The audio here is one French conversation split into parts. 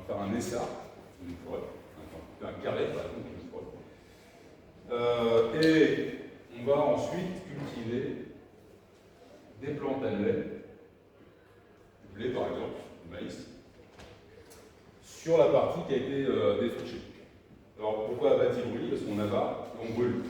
faire un essart, une forêt, un carré par exemple, une forêt. Et on va ensuite cultiver des plantes annuelles, du blé par exemple, du maïs, sur la partie qui a été défrichée. Alors pourquoi abattis-brûlis? Parce qu'on abat et on brûle.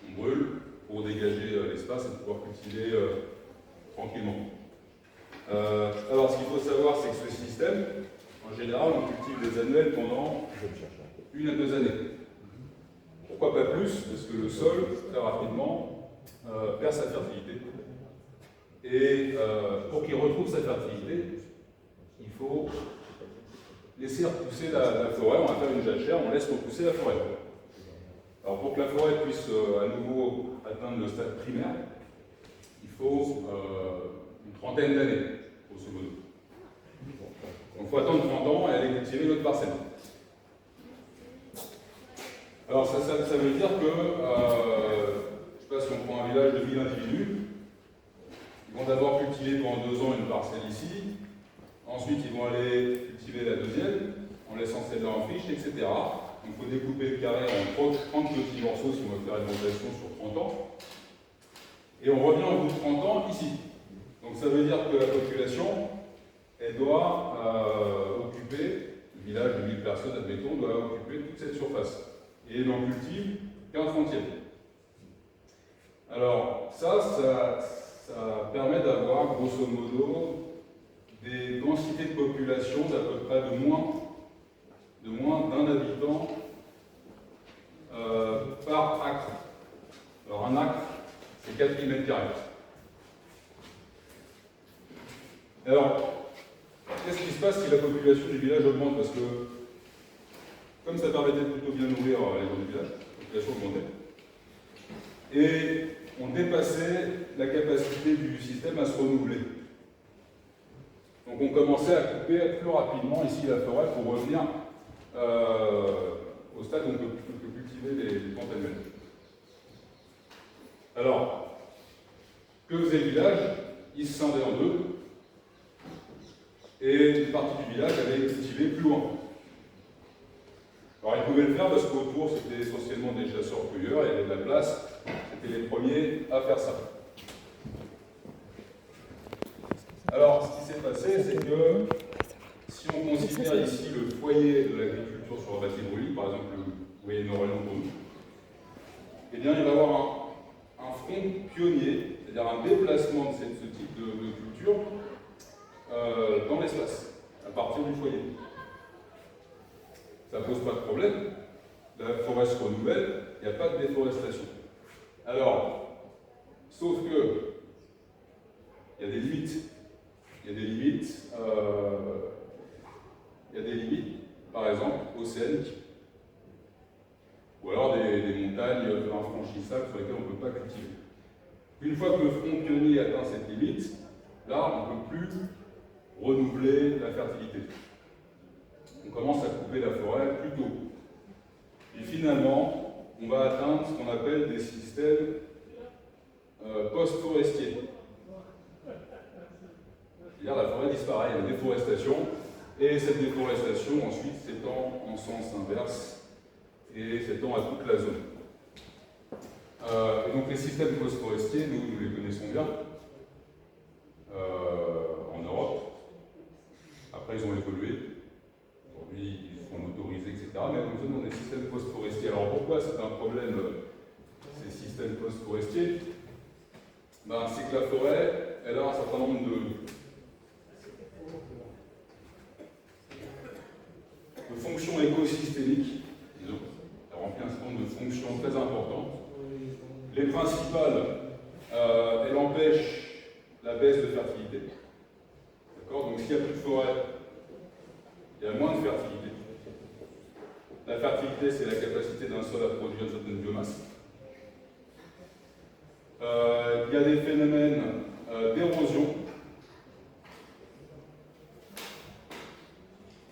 On brûle pour dégager l'espace et pouvoir cultiver tranquillement. Alors ce qu'il faut savoir, c'est que ce système, en général, on cultive des annuels pendant 1 à 2 années. Pourquoi pas plus? Parce que le sol, très rapidement, perd sa fertilité. Et pour qu'il retrouve sa fertilité, il faut laisser repousser la forêt. On va faire une jachère, on laisse repousser la forêt. Alors pour que la forêt puisse à nouveau atteindre le stade primaire, il faut une trentaine d'années, grosso modo. Donc il faut attendre 30 ans et aller cultiver notre parcelle. Alors ça veut dire que, je ne sais pas si on prend un village de 1000 individus, ils vont d'abord cultiver pendant 2 ans une parcelle ici, ensuite ils vont aller cultiver la deuxième, en laissant celle-là en friche, etc. Donc il faut découper le carré en 30 petits morceaux si on veut faire une rotation sur 30 ans. Et on revient au bout de 30 ans ici. Donc ça veut dire que la population, elle doit occuper, le village de 1000 personnes, admettons, doit occuper toute cette surface. Et on cultive 15 centièmes. Alors ça permet d'avoir grosso modo des densités de population d'à peu près de moins d'un habitant par acre. Alors un acre, c'est 4 m². Alors, qu'est-ce qui se passe si la population du village augmente? Parce que, comme ça permettait de plutôt bien nourrir les gens du village, la population augmentait. Et on dépassait la capacité du système à se renouveler. Donc on commençait à couper plus rapidement ici la forêt pour revenir au stade où on peut cultiver les plantes annuelles. Alors, que faisait le village? Il se scindait en deux, et une partie du village allait cultiver plus loin. Alors ils pouvaient le faire parce qu'autour c'était essentiellement des chasseurs-cueilleurs, il y avait de la place, c'était les premiers à faire ça. Alors ce qui s'est passé, c'est que si on considère ici le foyer de l'agriculture sur abattis-brûlis, par exemple le foyer nord-orient pour nous, eh bien il va y avoir un front pionnier, c'est-à-dire un déplacement de ce type de culture dans l'espace, à partir du foyer. Ça ne pose pas de problème, la forêt se renouvelle, il n'y a pas de déforestation. Alors, sauf que, il y a des limites. Il y a des limites, par exemple, océaniques. Ou alors des montagnes infranchissables sur lesquelles on ne peut pas cultiver. Une fois que le front pionnier atteint cette limite, là, on ne peut plus renouveler la fertilité. On commence à couper la forêt plus tôt. Et finalement, on va atteindre ce qu'on appelle des systèmes post-forestiers. C'est-à-dire la forêt disparaît, il y a une déforestation, et cette déforestation ensuite s'étend en sens inverse et s'étend à toute la zone. Et donc les systèmes post-forestiers, nous les connaissons bien en Europe. Après, ils ont évolué. Aujourd'hui, ils sont autorisés, etc. Mais nous avons des systèmes post-forestiers. Alors pourquoi c'est un problème, ces systèmes post-forestiers? C'est que la forêt, elle a un certain nombre de fonctions écosystémiques, disons. Elle remplit un certain nombre de fonctions très importantes. Les principales, elle empêche la baisse de fertilité. D'accord? Donc s'il n'y a plus de forêt, il y a moins de fertilité. La fertilité, c'est la capacité d'un sol à produire une certaine biomasse. Il y a des phénomènes d'érosion.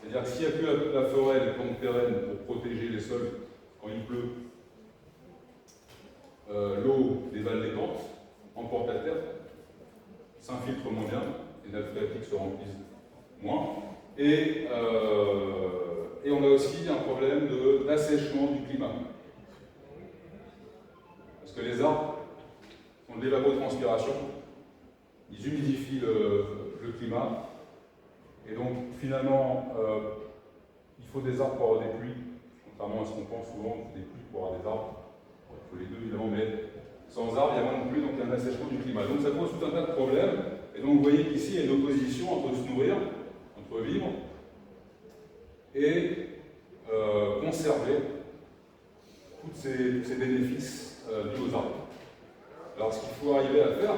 C'est-à-dire que s'il n'y a plus la forêt, les plantes pérennes pour protéger les sols quand il pleut, l'eau dévale les pentes, emporte la terre, s'infiltre moins bien, les nappes phréatiques se remplissent moins, et aussi un problème d'assèchement du climat. Parce que les arbres font de l'évapotranspiration, ils humidifient le climat, et donc finalement, il faut des arbres pour avoir des pluies, contrairement à ce qu'on pense souvent, il faut des pluies pour avoir des arbres. Il faut les deux évidemment, mais sans arbres, il y a moins de pluie, donc il y a un assèchement du climat. Donc ça pose tout un tas de problèmes, et donc vous voyez qu'ici, il y a une opposition entre se nourrir, entre vivre, et conserver tous ces bénéfices dus aux arbres. Alors ce qu'il faut arriver à faire,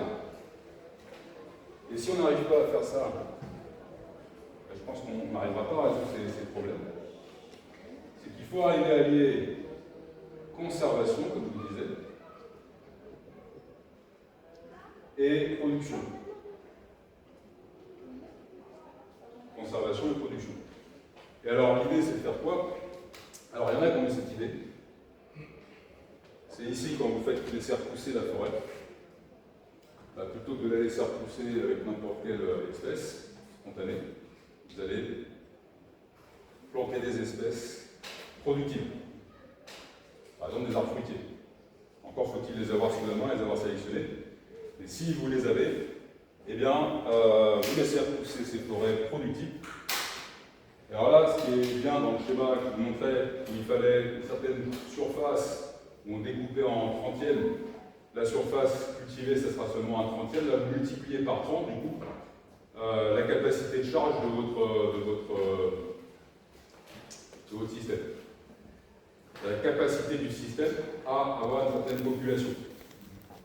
et si on n'arrive pas à faire ça, je pense qu'on n'arrivera pas à résoudre ces problèmes, c'est qu'il faut arriver à lier conservation, comme je vous disais, et production. Conservation et production. Et alors l'idée c'est de faire quoi? Alors il y en a qui ont eu cette idée. C'est ici quand vous faites laisser repousser la forêt. Bah, plutôt que de la laisser repousser avec n'importe quelle espèce spontanée, vous allez planter des espèces productives. Par exemple des arbres fruitiers. Encore faut-il les avoir sous la main et les avoir sélectionnés. Mais si vous les avez, eh bien, vous laissez repousser ces forêts productives. Et alors là, ce qui est bien dans le schéma que je vous montrais, il fallait une certaine surface où on découpait en trentièmes. La surface cultivée, ça sera seulement un trentième. Là, vous multipliez par 30, du coup, la capacité de charge de votre système. La capacité du système à avoir une certaine population.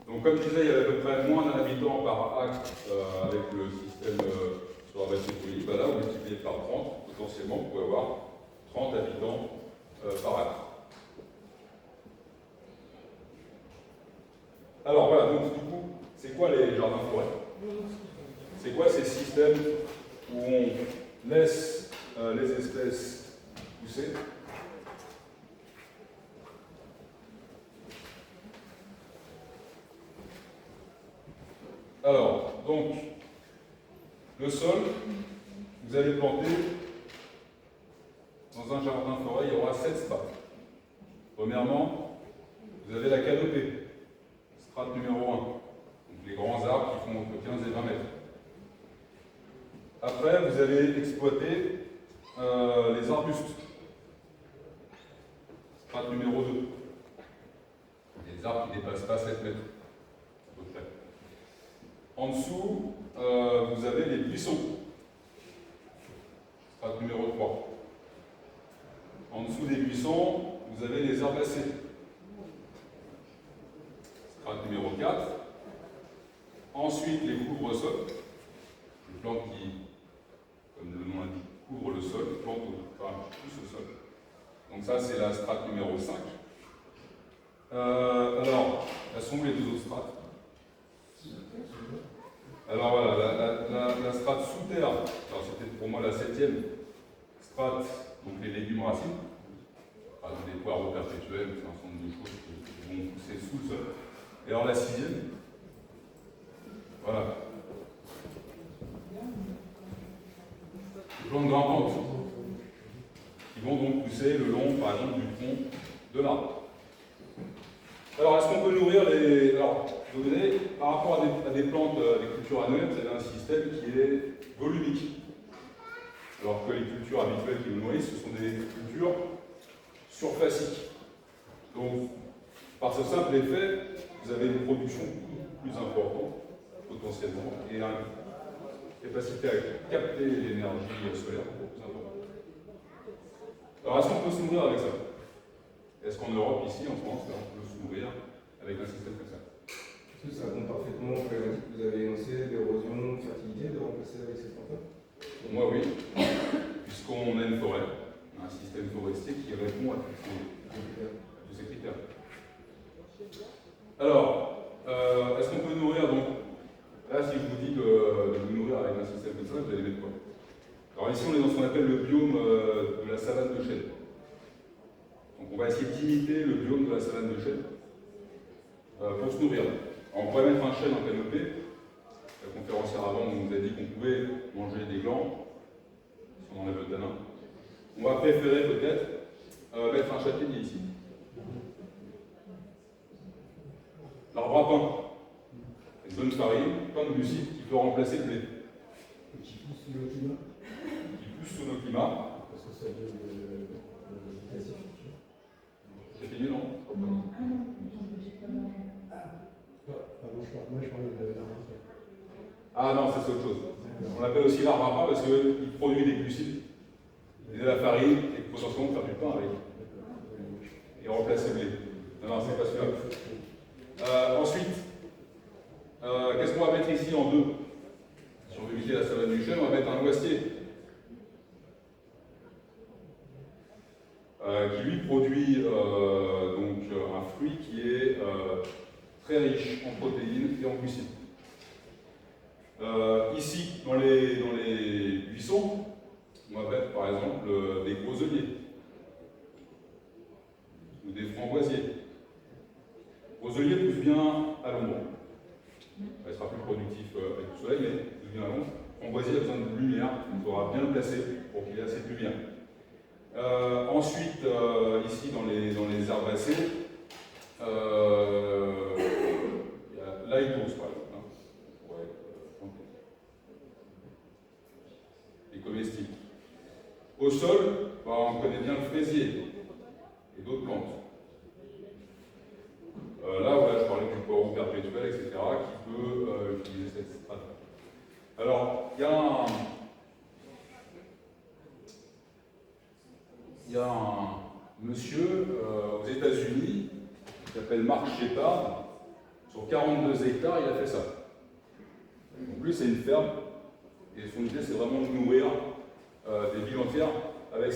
Donc, comme je disais, il y avait à peu près moins d'un habitant par acre avec le système sur la base de bah là, vous multipliez par 30, potentiellement, vous pouvez avoir 30 habitants par acre. Alors voilà, donc du coup, c'est quoi les jardins forêts? C'est quoi ces systèmes où on laisse les espèces pousser? Alors, donc, le sol, vous allez planter dans un jardin forêt, il y aura 7 strates. Premièrement, vous avez la canopée. Strate numéro 1, donc les grands arbres qui font entre 15 et 20 mètres. Après, vous allez exploiter les arbustes. Strate numéro 2. Les arbres qui ne dépassent pas 7 mètres, à peu près. En dessous, vous avez les buissons. Strate numéro 3. En dessous des buissons, vous avez les herbacées. Strate numéro 4. Ensuite, les couvre-sols. Les plantes qui, comme le nom l'indique, couvrent le sol, les plantes qui poussent au sol. Donc ça, c'est la strate numéro 5. Alors, elles sont où les deux autres strates? Alors voilà, la strate sous terre, alors c'était pour moi la 7e strate, donc les légumes racines, par exemple des poireaux perpétuels, c'est un certain nombre de choses qui vont pousser sous le sol. Et alors la 6e, voilà. Les plantes grimpantes, qui vont donc pousser le long, par exemple, du tronc de l'arbre. Alors, est-ce qu'on peut nourrir les... Alors, je vais vous donner, par rapport à des plantes, des cultures annuelles, vous avez un système qui est volumique. Alors que les cultures habituelles qui nous nourrissent, ce sont des cultures surfaciques. Donc, par ce simple effet, vous avez une production plus importante, potentiellement, et une capacité à capter l'énergie solaire beaucoup plus importante. Alors, est-ce qu'on peut se nourrir avec ça? Est-ce qu'en Europe, ici, en France, on peut se nourrir avec un système comme ça? Est-ce que ça répond parfaitement aux problématiques que vous avez énoncées d'érosion, de fertilité, de remplacer avec ces plantes-là? Pour moi, oui, puisqu'on a une forêt, un système forestier qui répond à tous ces critères. Alors, est-ce qu'on peut nourrir donc? Là, si je vous dis de vous nourrir avec un système comme ça, vous allez mettre quoi? Alors ici, on est dans ce qu'on appelle le biome de la savane de chêne. Donc on va essayer d'imiter le biome de la savane de chêne pour se nourrir. Alors, on pourrait mettre un chêne en canopée. La conférencière avant nous a dit qu'on pouvait manger des glands si on enlève le tanin. On va préférer peut-être mettre un châtaignier ici. L'arbre à pain, une bonne farine, pain de glucides qui peut remplacer le blé. Qui pousse sous le climat. Qui pousse sous nos climats. Parce que ça donne le classifique. Châtaignier, non? Moi, je parlais de l'arbre. Ah non, ça c'est autre chose. On l'appelle aussi l'arbre à pain parce qu'il produit des glucides, et de la farine, et potentiellement faire du pain avec. Et remplacer le blé. Non, c'est pas celui-là. Ensuite, qu'est-ce qu'on va mettre ici en deux? Si on veut éviter la salade du chêne, on va mettre un noisetier. Qui lui produit donc un fruit qui est très riche en protéines et en glucides. Ici, dans les buissons, on va mettre par exemple des groseilliers ou des framboisiers. Groseillier pousse bien à l'ombre. Il sera plus productif avec le soleil, mais pousse bien à l'ombre. Framboisier a besoin de lumière, il faudra bien le placer pour qu'il ait assez de lumière. Ensuite, ici dans les herbacées, il y a l'aïtos par exemple. Les comestibles. Au sol, on connaît bien le fraisier et d'autres plantes. Là, voilà, je parlais du poireau perpétuel, etc., qui peut utiliser cette strate. Alors, il y a un monsieur aux États-Unis qui s'appelle Mark Shepard. Sur 42 hectares, il a fait ça. Donc lui, c'est une ferme. Et son idée, c'est vraiment de nourrir des villes entières avec